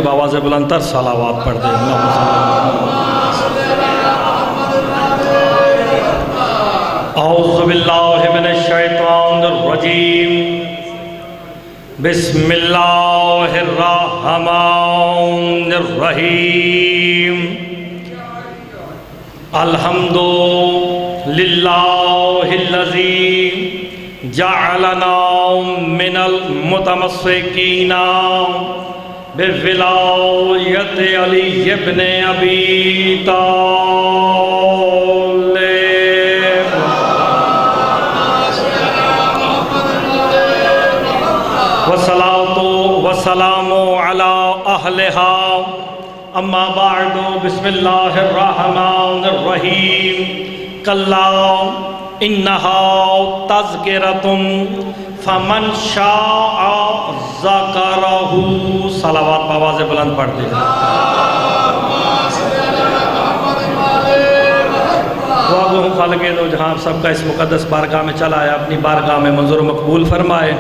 آواز بلند تر صلوات پڑھ دیں اعوذ باللہ من الشیطان الرجیم بسم اللہ الرحمن الرحیم الحمد للہ الذی جعلنا من المتمسکین بولایت علی ابن ابی طالب والصلاة والسلام علی اہلہا اما بعد بسم اللہ الرحمن الرحیم کلا انہا تذکرۃ فمن شاء ذکرہ صلوات بآواز بلند پڑھ دیں دعا خالق دو جہاں سب کا اس مقدس بارگاہ میں چلا ہے اپنی بارگاہ میں منظور مقبول فرمائے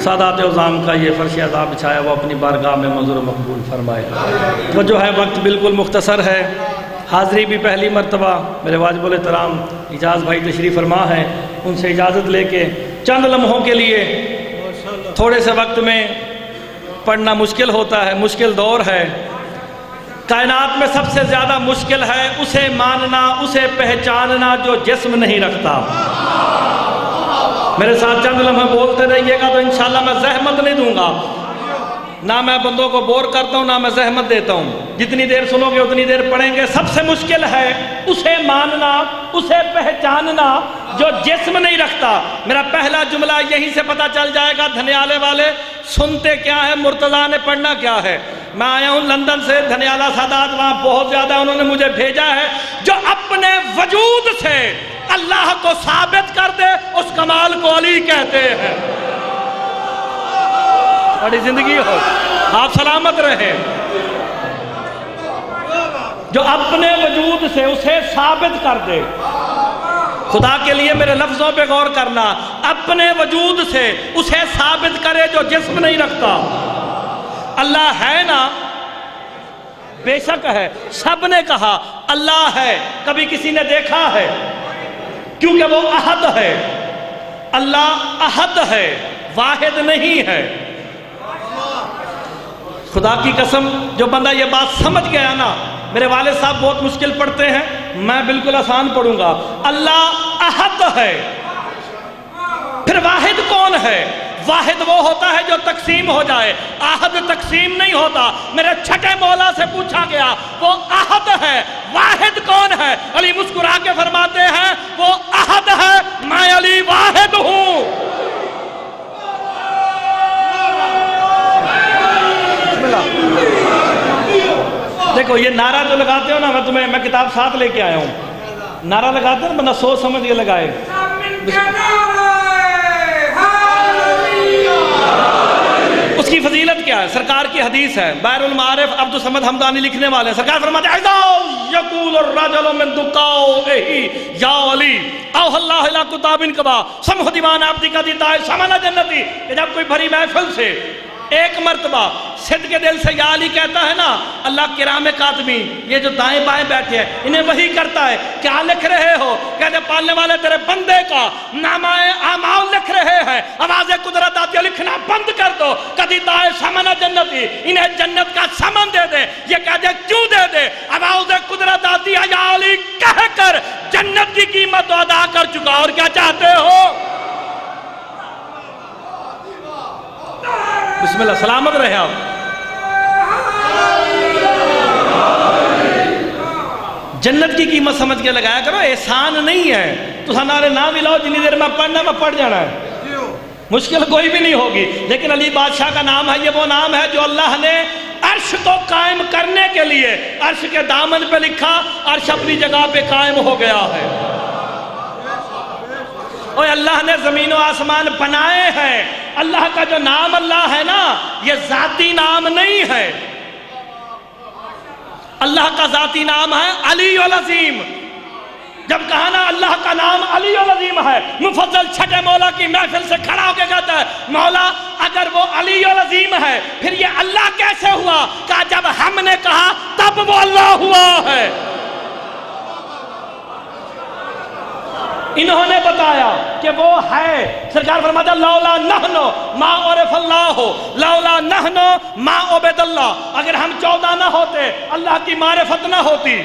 سادات عظام کا یہ فرش عذاب بچھایا وہ اپنی بارگاہ میں منظور مقبول فرمائے وہ جو ہے وقت بالکل مختصر ہے حاضری بھی پہلی مرتبہ میرے واجب الاحترام اجاز بھائی تشریف فرما ہے ان سے اجازت لے کے چند لمحوں کے لیے تھوڑے سے وقت میں پڑھنا مشکل ہوتا ہے مشکل دور ہے کائنات میں سب سے زیادہ مشکل ہے اسے ماننا اسے پہچاننا جو جسم نہیں رکھتا میرے ساتھ چند لمحے بولتے رہیے گا تو انشاءاللہ میں زحمت نہیں دوں گا نہ میں بندوں کو بور کرتا ہوں نہ میں زحمت دیتا ہوں جتنی دیر سنو گے اتنی دیر پڑھیں گے سب سے مشکل ہے اسے ماننا اسے پہچاننا جو جسم نہیں رکھتا میرا پہلا جملہ یہیں سے پتہ چل جائے گا دھنیالے والے سنتے کیا ہے مرتضیٰ نے پڑھنا کیا ہے میں آیا ہوں لندن سے دھنیالہ سادات وہاں بہت زیادہ انہوں نے مجھے بھیجا ہے جو اپنے وجود سے اللہ کو ثابت کر دے اس کمال کو علی کہتے ہیں بڑی زندگی ہو آپ سلامت رہیں جو اپنے وجود سے اسے ثابت کر دے خدا کے لیے میرے لفظوں پہ غور کرنا اپنے وجود سے اسے ثابت کرے جو جسم نہیں رکھتا اللہ ہے نا بے شک ہے سب نے کہا اللہ ہے کبھی کسی نے دیکھا ہے کیونکہ وہ احد ہے اللہ احد ہے واحد نہیں ہے خدا کی قسم جو بندہ یہ بات سمجھ گیا نا میرے والد صاحب بہت مشکل پڑھتے ہیں میں بالکل آسان پڑھوں گا اللہ احد ہے پھر واحد کون ہے واحد وہ ہوتا ہے جو تقسیم ہو جائے احد تقسیم نہیں ہوتا میرے چھٹے مولا سے پوچھا گیا وہ احد ہے واحد کون ہے علی مسکرا کے فرماتے ہیں وہ احد ہے میں علی واحد ہوں دیکھو یہ نعرہ جو لگاتے ہو نا میں کتاب ساتھ لے کے آیا ہوں نعرہ لگاتے ہیں نا بندہ سوچ سمجھ کے لگائے اس کی فضیلت کیا ہے سرکار کی حدیث ہے بحر المعارف عبد الصمد حمدانی لکھنے والے ہیں سرکار فرماتے ہیں یقول الرجل من دقائه یا علی اوہ اللہ الہ کتاب کبا سمح دیوان عبدی کا دیتا ہے سمنا جنتی کہ جب کوئی بھری محفل سے ایک مرتبہ صدق کے دل سے یا علی کہتا ہے نا اللہ کرام کاتبین یہ جو دائیں بائیں بیٹھے ہیں انہیں وہی کرتا ہے کیا لکھ رہے ہو کہتے پالنے والے تیرے بندے کا نامہ اعمال لکھ رہے ہیں آواز قدرت آتی ہے لکھنا بند کر دو کدی دائیں سمنا جنتی انہیں جنت کا سمن دے دے یہ کہتے کیوں دے دے آواز قدرت آتی ہے یا علی کہہ کر جنت کی قیمت ادا کر چکا اور کیا چاہتے ہو بسم اللہ سلامت رہے آپ جنت کی قیمت سمجھ کے لگایا کرو احسان نہیں ہے تو نعرے نہ بھی لاؤ جنی دیر میں پڑھنا میں پڑھ جانا ہے مشکل کوئی بھی نہیں ہوگی لیکن علی بادشاہ کا نام ہے یہ وہ نام ہے جو اللہ نے عرش کو قائم کرنے کے لیے عرش کے دامن پہ لکھا عرش اپنی جگہ پہ قائم ہو گیا ہے اور اللہ نے زمین و آسمان بنائے ہیں اللہ کا جو نام اللہ ہے نا یہ ذاتی نام نہیں ہے اللہ کا ذاتی نام ہے علی العظیم جب کہا نا اللہ کا نام علی العظیم ہے، مفضل چھٹے مولا کی محفل سے کھڑا ہو کے کہتا ہے مولا اگر وہ علی العظیم ہے پھر یہ اللہ کیسے ہوا؟ کہا جب ہم نے کہا تب وہ اللہ ہوا ہے۔ انہوں نے بتایا کہ وہ ہے، سرکار فرماتا لولا نحن ما عرف اللہ، لولا نحن ما عبد اللہ، اگر ہم 14 نہ ہوتے اللہ کی معرفت نہ ہوتی،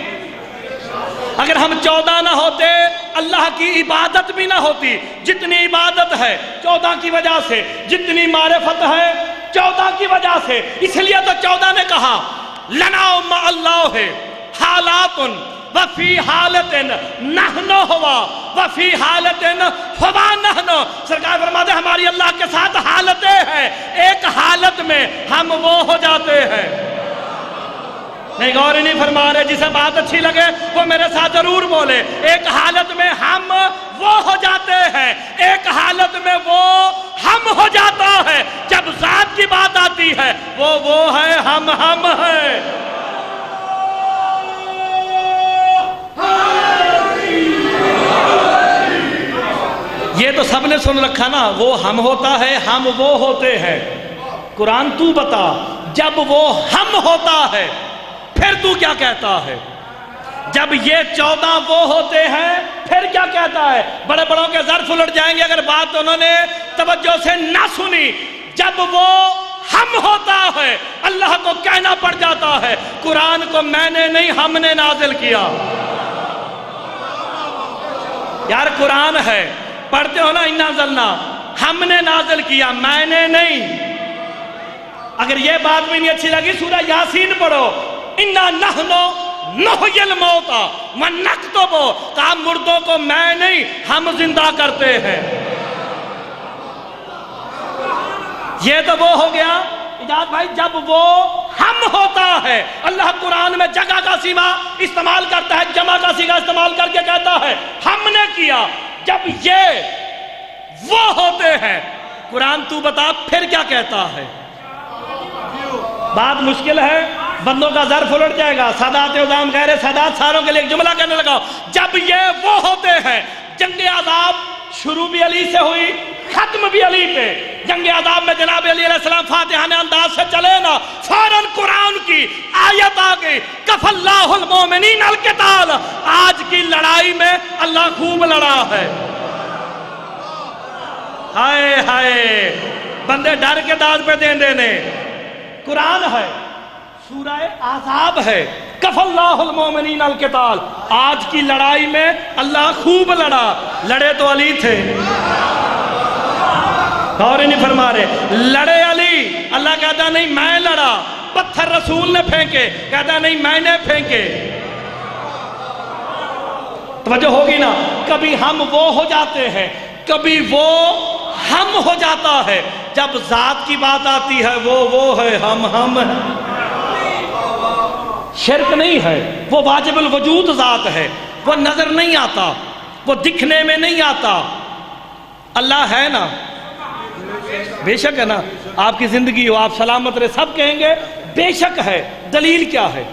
اگر ہم 14 نہ ہوتے اللہ کی عبادت بھی نہ ہوتی۔ جتنی عبادت ہے 14 کی وجہ سے، جتنی معرفت ہے 14 کی وجہ سے، اس لیے تو 14 نے کہا لنا مع اللہ حالات وفی حالت نحن ہوا وفی حالت ہوا نحن۔ سرکار فرماتے ہیں ہماری اللہ کے ساتھ حالتیں ہیں، ایک حالت میں ہم وہ ہو جاتے ہیں۔ نہیں غور نہیں فرما رہے، جسے بات اچھی لگے وہ میرے ساتھ ضرور بولے۔ ایک حالت میں ہم وہ ہو جاتے ہیں، ایک حالت میں وہ ہم ہو جاتا ہے۔ جب ذات کی بات آتی ہے وہ ہے، ہم ہیں۔ یہ تو سب نے سن رکھا نا، وہ ہم ہوتا ہے، ہم وہ ہوتے ہیں۔ قرآن تو بتا، جب وہ ہم ہوتا ہے پھر تو کیا کہتا ہے؟ جب یہ 14 وہ ہوتے ہیں پھر کیا کہتا ہے؟ بڑے بڑوں کے ظرف الٹ جائیں گے اگر بات انہوں نے توجہ سے نہ سنی۔ جب وہ ہم ہوتا ہے اللہ کو کہنا پڑ جاتا ہے قرآن کو میں نے نہیں ہم نے نازل کیا۔ یار قرآن ہے، پڑھتے ہو نا انا انزلنا، ہم نے نازل کیا، میں نے نہیں۔ اگر یہ بات بھی نہیں اچھی لگی سورہ یاسین پڑھو، انا نحن نحیی الموتى ونکتب، کہا مردوں کو میں نہیں ہم زندہ کرتے ہیں۔ یہ تو وہ ہو گیا اجاد بھائی جب وہ ہم ہوتا ہے۔ اللہ قرآن میں جگہ کا سیما استعمال کرتا ہے، جمع کا سیغہ استعمال کر کے کہتا ہے ہم نے کیا۔ جب یہ وہ ہوتے ہیں قرآن تو بتا پھر کیا کہتا ہے؟ بات مشکل ہے، بندوں کا ظرف الٹ جائے گا۔ سادات عظام غیر سادات ساروں کے لیے ایک جملہ کہنے لگا، جب یہ وہ ہوتے ہیں۔ جنگ عذاب شروع بھی علی سے ہوئی، ختم بھی علی پہ۔ جنگ عذاب میں جناب علی علیہ السلام فاتحانہ انداز سے چلے نا، فوراً قرآن کی آیت آ گئی کف اللہ المومنین القتال، آج کی لڑائی میں اللہ خوب لڑا ہے۔ ہائے ہائے، بندے ڈر کے داد پہ دین دینے۔ قرآن ہے، سورہ احزاب ہے، کف اللہ المومنین القتال، آج کی لڑائی میں اللہ خوب لڑا۔ لڑے تو علی تھے، اور نہیں فرما رہے، لڑے علی۔ اللہ کہتا نہیں میں لڑا، پتھر رسول نے پھینکے، کہتا نہیں میں نے پھینکے۔ توجہ ہوگی نا، کبھی ہم وہ ہو جاتے ہیں، کبھی وہ ہم ہو جاتا ہے۔ جب ذات کی بات آتی ہے وہ ہے، ہم ہیں۔ شرک نہیں ہے، وہ واجب الوجود ذات ہے، وہ نظر نہیں آتا، وہ دکھنے میں نہیں آتا۔ اللہ ہے نا، بے شک ہے نا، آپ کی زندگی ہو آپ سلامت رہے سب کہیں گے بے شک ہے۔ دلیل کیا ہے؟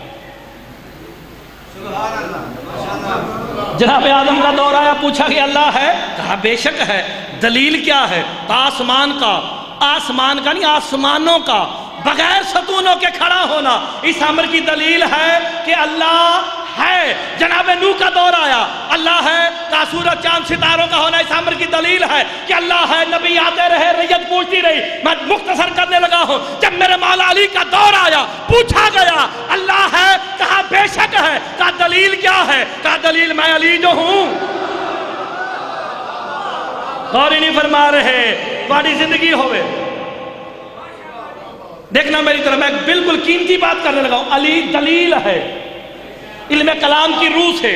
جناب آدم کا دور آیا، پوچھا کہ اللہ ہے، کہا بے شک ہے۔ دلیل کیا ہے؟ آسمان کا، آسمان کا نہیں آسمانوں کا بغیر ستونوں کے کھڑا ہونا، اس امر کی دلیل ہے کہ اللہ ہے۔ جناب نوح کا دور آیا، اللہ ہے، کا سورج چاند ستاروں کا ہونا اس امر کی دلیل ہے کہ اللہ ہے۔ نبی آتے رہے، ریت پوچھتی رہی، میں مختصر کرنے لگا ہوں۔ جب میرے مولا علی کا دور آیا، پوچھا گیا اللہ ہے، کہا بے شک ہے۔ کہا دلیل کیا ہے؟ کہا دلیل میں علی جو ہوں۔ غور ہی نہیں فرما رہے، بڑی زندگی ہوئے۔ دیکھنا میری طرح، میں بالکل قیمتی بات کرنے لگا ہوں۔ علی دلیل ہے، علم کلام کی روح سے۔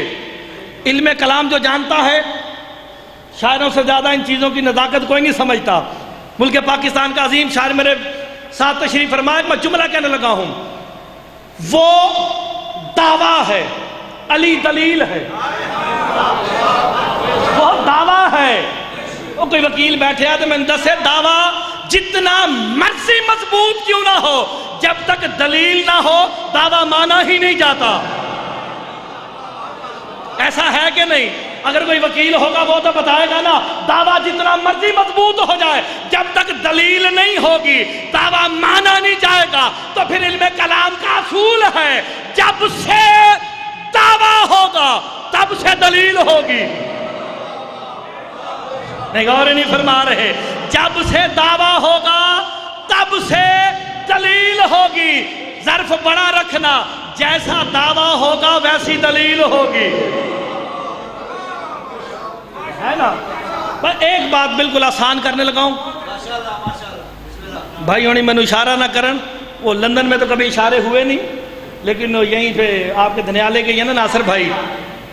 علم کلام جو جانتا ہے شاعروں سے زیادہ ان چیزوں کی نزاکت کوئی نہیں سمجھتا۔ ملک پاکستان کا عظیم شاعر میرے ساتھ تشریف فرمائے، میں جملہ کہنے لگا ہوں، وہ دعویٰ ہے علی دلیل ہے، وہ دعویٰ ہے۔ وہ کوئی وکیل بیٹھے ہے تو میں دس سے دعویٰ جتنا مرضی مضبوط کیوں نہ ہو، جب تک دلیل نہ ہو دعویٰ مانا ہی نہیں جاتا۔ ایسا ہے کہ نہیں؟ اگر کوئی وکیل ہوگا وہ تو بتائے گا نا، دعویٰ جتنا مرضی مضبوط ہو جائے جب تک دلیل نہیں ہوگی دعویٰ مانا نہیں جائے گا۔ تو پھر علم کلام کا اصول ہے جب سے دعویٰ ہوگا تب سے دلیل ہوگی۔ نہیں غور نہیں فرما رہے، جب سے دعویٰ ہوگا تب سے دلیل ہوگی۔ ظرف بڑا رکھنا، جیسا دعویٰ ہوگا ویسی دلیل ہوگی، ہے نا؟ میں ایک بات بالکل آسان کرنے لگا ہوں، بھائی ہونی میں نے اشارہ نہ کرن، وہ لندن میں تو کبھی اشارے ہوئے نہیں، لیکن یہیں پہ آپ کے دھنیالے کے یہ نا ناصر بھائی،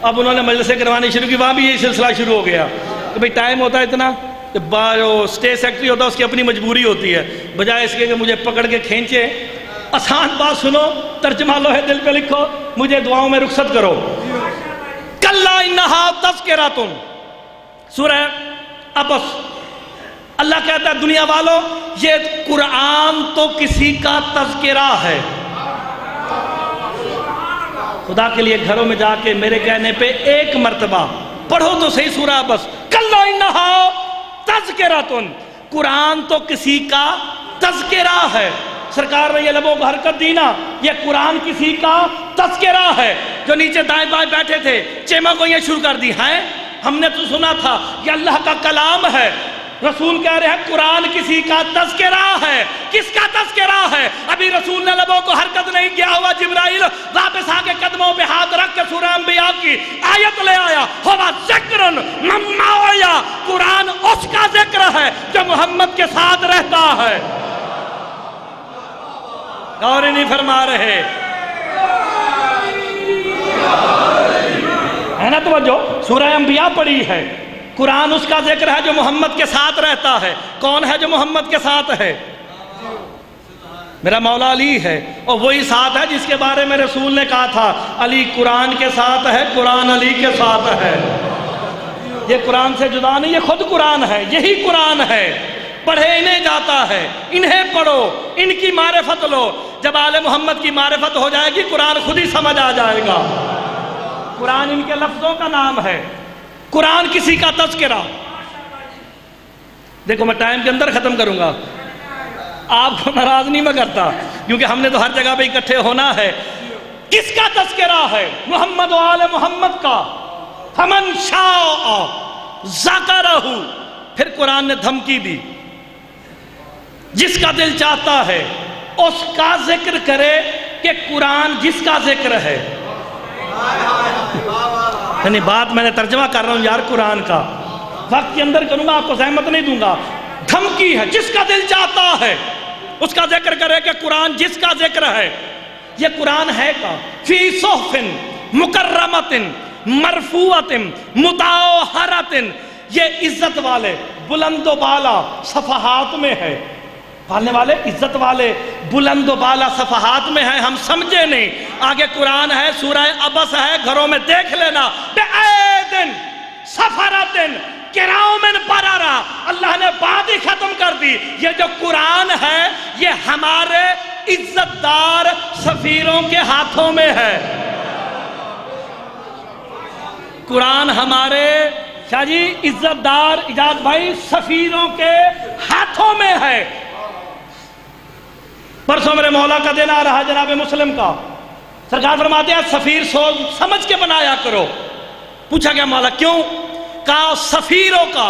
اب انہوں نے مجلسیں کروانی شروع کی، وہاں بھی یہ سلسلہ شروع ہو گیا کہ بھئی ٹائم ہوتا ہے اتنا، جو اسٹیٹ سیکٹری ہوتا ہے اس کی اپنی مجبوری ہوتی ہے، بجائے اس کے کہ مجھے پکڑ کے کھینچے، آسان بات سنو، ترجمہ لوہے دل پہ لکھو، مجھے دعاؤں میں رخصت کرو۔ کلا انہا تذکرۃ، سورہ عبس، اللہ کہتا ہے دنیا والوں یہ قرآن تو کسی کا تذکرہ ہے۔ خدا کے لیے گھروں میں جا کے میرے کہنے پہ ایک مرتبہ پڑھو تو صحیح سورہ عبس، کلا انہا تذکرۃ، قرآن تو کسی کا تذکرہ ہے۔ سرکار نے یہ لبوں کو حرکت دی نا، یہ قرآن کسی کا تذکرہ ہے۔ جو نیچے دائیں بائیں بیٹھے تھے چیما کو یہ شروع کر دی، ہیں ہم نے تو سنا تھا یہ اللہ کا کلام ہے، رسول کہہ رہے ہیں قرآن کسی کا تذکرہ ہے۔ کس کا تذکرہ ہے؟ ابھی رسول نے لبوں کو حرکت نہیں کیا ہوا، جبرائیل واپس آ کے قدموں پہ ہاتھ رکھ کے سورہ انبیاء کی آیت لے آیا، ہوا ذکر ممایا، قرآن اس کا ذکر ہے جو محمد کے ساتھ رہتا ہے۔ اور نہیں فرما رہے ہے نا توجہ؟ سورہ انبیاء پڑھی ہے، قرآن اس کا ذکر ہے جو محمد کے ساتھ رہتا ہے۔ کون ہے جو محمد کے ساتھ ہے؟ میرا مولا علی ہے، اور وہی ساتھ ہے جس کے بارے میں رسول نے کہا تھا علی قرآن کے ساتھ ہے، قرآن علی کے ساتھ ہے۔ یہ قرآن سے جدا نہیں، یہ خود قرآن ہے، یہی قرآن ہے۔ پڑھے انہیں جاتا ہے، انہیں پڑھو، ان کی معرفت لو۔ جب آل محمد کی معرفت ہو جائے گی قرآن خود ہی سمجھ آ جائے گا۔ قرآن ان کے لفظوں کا نام ہے، قرآن کسی کا تذکرہ۔ دیکھو میں ٹائم کے اندر ختم کروں گا، آپ کو ناراض نہیں میں کرتا، کیونکہ ہم نے تو ہر جگہ پہ اکٹھے ہونا ہے۔ کس کا تذکرہ ہے؟ محمد و آل محمد کا۔ فمن شاء ذکرہ، پھر قرآن نے دھمکی دی، جس کا دل چاہتا ہے اس کا ذکر کرے، کہ قرآن جس کا ذکر ہے۔ یعنی بات میں نے ترجمہ کر رہا ہوں یار قرآن کا، وقت کے اندر کروں گا، آپ کو زحمت نہیں دوں گا۔ دھمکی ہے، جس کا دل چاہتا ہے اس کا ذکر کرے، کہ قرآن جس کا ذکر ہے۔ یہ قرآن ہے کا فی صحف مکرمۃ مرفوعۃ مطہرۃ، یہ عزت والے بلند و بالا صفحات میں ہے۔ پالنے والے عزت والے بلند و بالا صفحات میں ہیں، ہم سمجھے نہیں۔ آگے قرآن ہے، سورہ عبس ہے، گھروں میں دیکھ لینا، بِأَيْدٍ سَفَرَةٍ کِرَامٍ بَرَرَةٍ، اللہ نے بات ہی ختم کر دی۔ یہ جو قرآن ہے یہ ہمارے عزت دار سفیروں کے ہاتھوں میں ہے۔ قرآن ہمارے شاہ جی عزت دار اجاز بھائی سفیروں کے ہاتھوں میں ہے۔ پرسوں میرے مولا کا دن آ رہا جناب مسلم کا، سرکار فرماتے ہیں سفیر سوچ سمجھ کے بنایا کرو۔ پوچھا گیا مولا کیوں؟ کہا سفیروں کا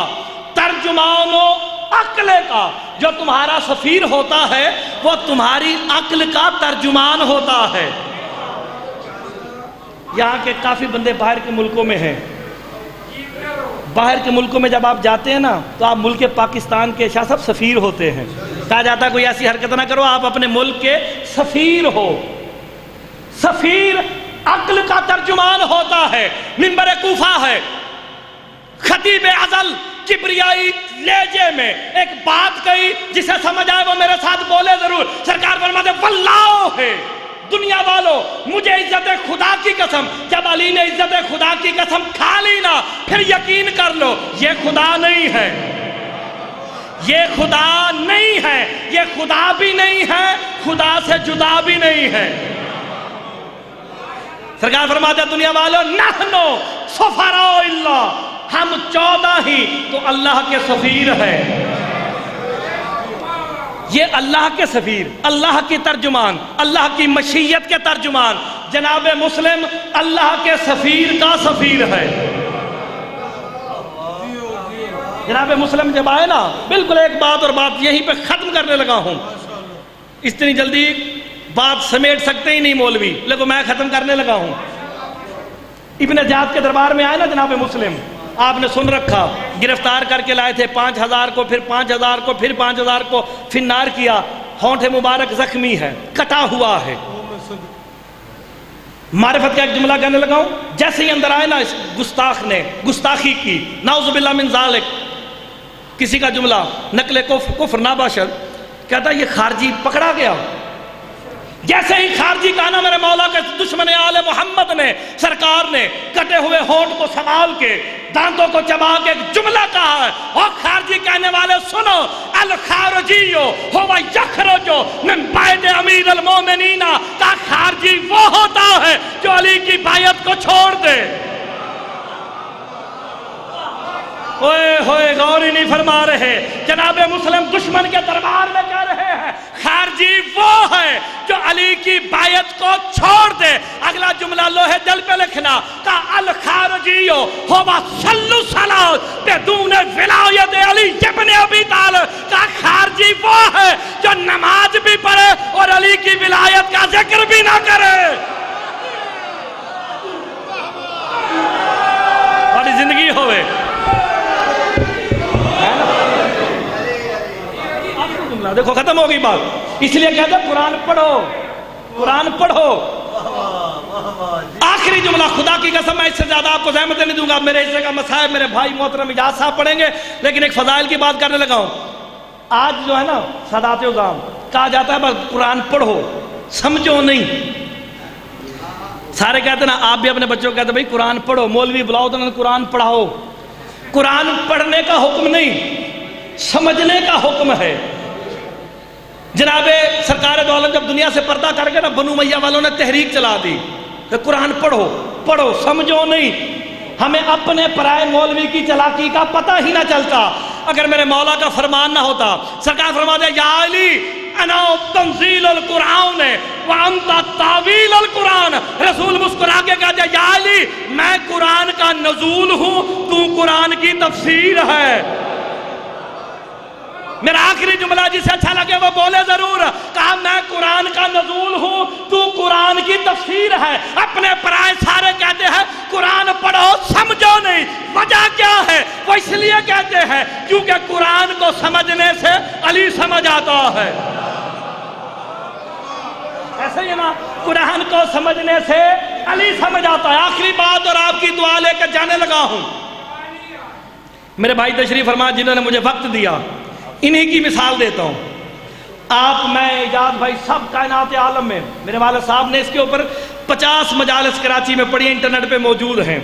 ترجمان و عقل کا، جو تمہارا سفیر ہوتا ہے وہ تمہاری عقل کا ترجمان ہوتا ہے۔ یہاں کے کافی بندے باہر کے ملکوں میں ہیں، باہر کے ملکوں میں جب آپ جاتے ہیں نا تو آپ ملک پاکستان کے شاہ صاحب سفیر ہوتے ہیں، کہا جاتا ہے کوئی ایسی حرکت نہ کرو، آپ اپنے ملک کے سفیر ہو۔ سفیر عقل کا ترجمان ہوتا ہے۔ منبر کوفہ ہے، خطیب ازل کبریائی لہجے میں ایک بات کہی، جسے سمجھ آئے وہ میرے ساتھ بولے ضرور۔ سرکار فرماتے واللہ ہے، دنیا والوں مجھے عزت خدا کی قسم، جب علی نے عزت خدا کی قسم کھا لی نا پھر یقین کر لو یہ خدا نہیں ہے، یہ خدا نہیں ہے، یہ خدا بھی نہیں ہے، خدا سے جدا بھی نہیں ہے۔ سرکار فرماتے ہیں دنیا والوں نحنو سفراء اللہ، ہم 14 ہی تو اللہ کے سفیر ہیں۔ یہ اللہ کے سفیر، اللہ کی ترجمان، اللہ کی مشیت کے ترجمان جناب مسلم اللہ کے سفیر کا سفیر ہے۔ جناب مسلم جب آئے نا، بالکل ایک بات اور بات یہیں پہ ختم کرنے لگا ہوں، اتنی جلدی بات سمیٹ سکتے ہی نہیں مولوی، لیکن میں ختم کرنے لگا ہوں۔ ابن زیاد کے دربار میں آئے نا جناب مسلم، آپ نے سن رکھا، گرفتار کر کے لائے تھے 5000 کو، پھر 5000 کو، پھر 5000 کو فنار کیا، ہونٹ مبارک زخمی ہے، کٹا ہوا ہے۔ معرفت کا ایک جملہ کہنے لگا ہوں، جیسے ہی اندر آئے نا اس گستاخ نے گستاخی کی، نعوذ باللہ من ذالک، کسی کا جملہ نقل کفر ناباشد، کہتا یہ خارجی پکڑا گیا۔ جیسے ہی خارجی کہا نا میرے مولا کے دشمن آل محمد نے، سرکار نے کٹے ہوئے ہونٹ کو سنبھال کے دانتوں کو چبا کے ایک جملہ کہا ہے، اور خارجی کہنے والے سنو، الخارجیو ہوا یخرجو من بیت امیر المومنین، کا خارجی وہ ہوتا ہے جو علی کی بیعت کو چھوڑ دے۔ اوئے ہوئے غور ہی نہیں فرما رہے، جناب مسلم دشمن کے دربار میں کہہ رہے ہیں خارجی وہ ہے جو علی کی بیعت کو چھوڑ دے۔ اگلا جملہ لوہے دل پہ لکھنا، کا الخارجیو ہوا صلو صلاۃ بدون ولایت علی ابن ابی طالب، کا خارجی وہ ہے جو نماز بھی پڑھے اور علی کی ولایت کا ذکر بھی نہ کرے۔ بڑی زندگی ہوئے، دیکھو ختم ہو گئی بات، اس لیے کہتے ہیں قرآن پڑھو، قرآن پڑھو۔ آخری جملہ، خدا کی قسم میں اس سے زیادہ آپ کو زحمت نہیں دوں گا، میرے حصے کا مصائب میرے بھائی محترم اجاز صاحب پڑھیں گے، لیکن ایک فضائل کی بات کرنے لگا ہوں۔ آج جو ہے نا سادات عظام کہا جاتا ہے بس قرآن پڑھو، سمجھو نہیں۔ سارے کہتے ہیں نا، آپ بھی اپنے بچوں کو کہتے ہیں بھائی قرآن پڑھو، مولوی بلاؤ تو انہیں قرآن پڑھاؤ۔ قرآن پڑھنے کا حکم نہیں، سمجھنے کا حکم ہے۔ جناب سرکار دو عالم جب دنیا سے پردہ کر کے نا، بنو امیہ والوں نے تحریک چلا دی کہ قرآن پڑھو، پڑھو، سمجھو نہیں۔ ہمیں اپنے پرائے مولوی کی چلاکی کا پتہ ہی نہ چلتا اگر میرے مولا کا فرمان نہ ہوتا۔ سرکار فرماتے ہیں یا علی انا تنزیل القرآن وانت تعویل القرآن۔ رسول مسکرا کے کہتے ہیں یا علی میں قرآن کا نزول ہوں، تو قرآن کی تفسیر ہے۔ میرا آخری جملہ جسے اچھا لگے وہ بولے ضرور، کہا میں قرآن کا نزول ہوں، تو قرآن کی تفسیر ہے۔ اپنے پرائے سارے کہتے ہیں قرآن پڑھو، سمجھو نہیں۔ وجہ کیا ہے؟ وہ اس لیے کہتے ہیں کیونکہ قرآن کو سمجھنے سے علی سمجھ آتا ہے۔ ایسے ہی نا، قرآن کو سمجھنے سے علی سمجھ آتا ہے۔ آخری بات اور آپ کی دعا لے کے جانے لگا ہوں۔ میرے بھائی تشریف فرما جنہوں نے مجھے وقت دیا، انہی کی مثال دیتا ہوں۔ آپ، میں، اجاز بھائی، سب کائنات عالم میں، میرے والد صاحب نے اس کے اوپر 50 مجالس کراچی میں پڑھی ہیں، انٹرنیٹ پہ موجود ہیں۔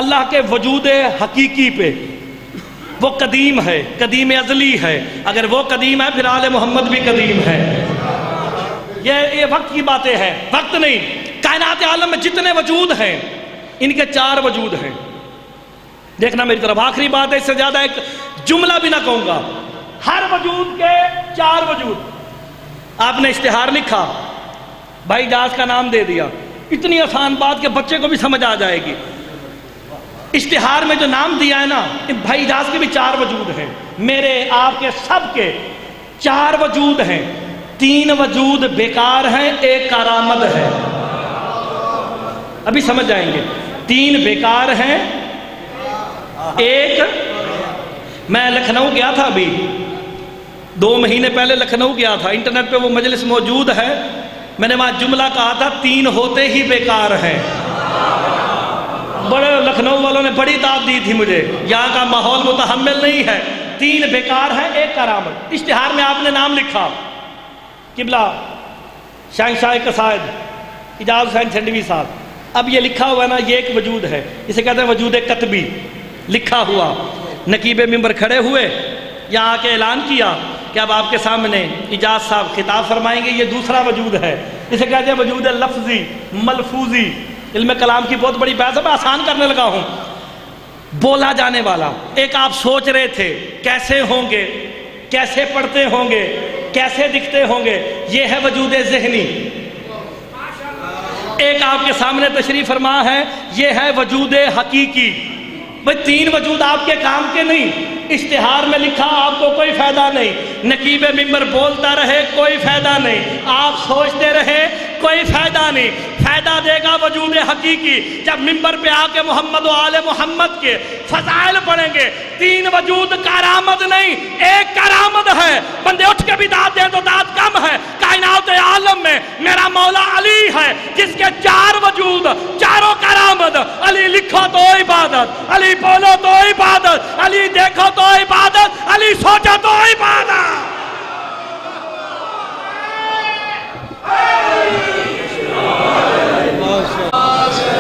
اللہ کے وجود حقیقی پہ، وہ قدیم ہے، قدیم ازلی ہے۔ اگر وہ قدیم ہے پھر آل محمد بھی قدیم ہے۔ یہ وقت کی باتیں ہیں، وقت نہیں۔ کائنات عالم میں جتنے وجود ہیں ان کے 4 وجود ہیں۔ دیکھنا میری طرف، آخری بات ہے، اس سے زیادہ ایک جملہ بھی نہ کہوں گا۔ ہر وجود کے 4 وجود۔ آپ نے اشتہار لکھا، بھائی جاز کا نام دے دیا، اتنی آسان بات کہ بچے کو بھی سمجھ آ جائے گی۔ اشتہار میں جو نام دیا ہے نا، بھائی جاز کے بھی 4 وجود ہیں، میرے آپ کے سب کے 4 وجود ہیں۔ 3 وجود بیکار ہیں، ایک کارآمد ہے۔ ابھی سمجھ جائیں گے۔ 3 بیکار ہیں، ایک، میں لکھنؤ گیا تھا ابھی 2 مہینے پہلے، لکھنؤ گیا تھا، انٹرنیٹ پہ وہ مجلس موجود ہے۔ میں نے وہاں جملہ کہا تھا 3 ہوتے ہی بیکار ہیں۔ بڑے لکھنؤ والوں نے بڑی داد دی تھی مجھے، یہاں کا ماحول متحمل نہیں ہے۔ 3 بیکار ہیں، ایک کارآمد۔ اشتہار میں آپ نے نام لکھا، قبلہ شہنشاہ قصائد اجاز حسین سندھوی صاحب۔ اب یہ لکھا ہوا ہے نا، یہ ایک وجود ہے، اسے کہتے ہیں وجود کتبی، لکھا ہوا۔ نقیب ممبر کھڑے ہوئے، یہاں کے اعلان کیا کہ اب آپ کے سامنے اجاز صاحب خطاب فرمائیں گے، یہ دوسرا وجود ہے، اسے کہتے ہیں وجود لفظی ملفوظی۔ علم کلام کی بہت بڑی بحث ہے، میں آسان کرنے لگا ہوں. بولا جانے والا، ایک آپ سوچ رہے تھے کیسے ہوں گے، کیسے پڑھتے ہوں گے، کیسے دکھتے ہوں گے، یہ ہے وجود ذہنی. ایک آپ کے سامنے تشریف فرما ہے، یہ ہے وجود حقیقی. بھئی تین وجود آپ کے کام کے نہیں. اشتہار میں لکھا آپ کو کوئی فائدہ نہیں، نقیب ممبر بولتا رہے کوئی فائدہ نہیں، آپ سوچتے رہے کوئی فائدہ نہیں. فائدہ دے گا وجود حقیقی جب ممبر پہ آ کے محمد و آل محمد کے فضائل پڑھیں گے. تین وجود کارآمد نہیں، ایک کارآمد ہے. بندے اٹھ کے بھی داد دیں تو داد کم ہے. کائنات عالم میں میرا مولا علی ہے جس کے چار وجود، چاروں کارآمد. علی لکھو تو عبادت، علی بولو تو عبادت، علی دیکھو تو عبادت، علی سوچو تو عبادت.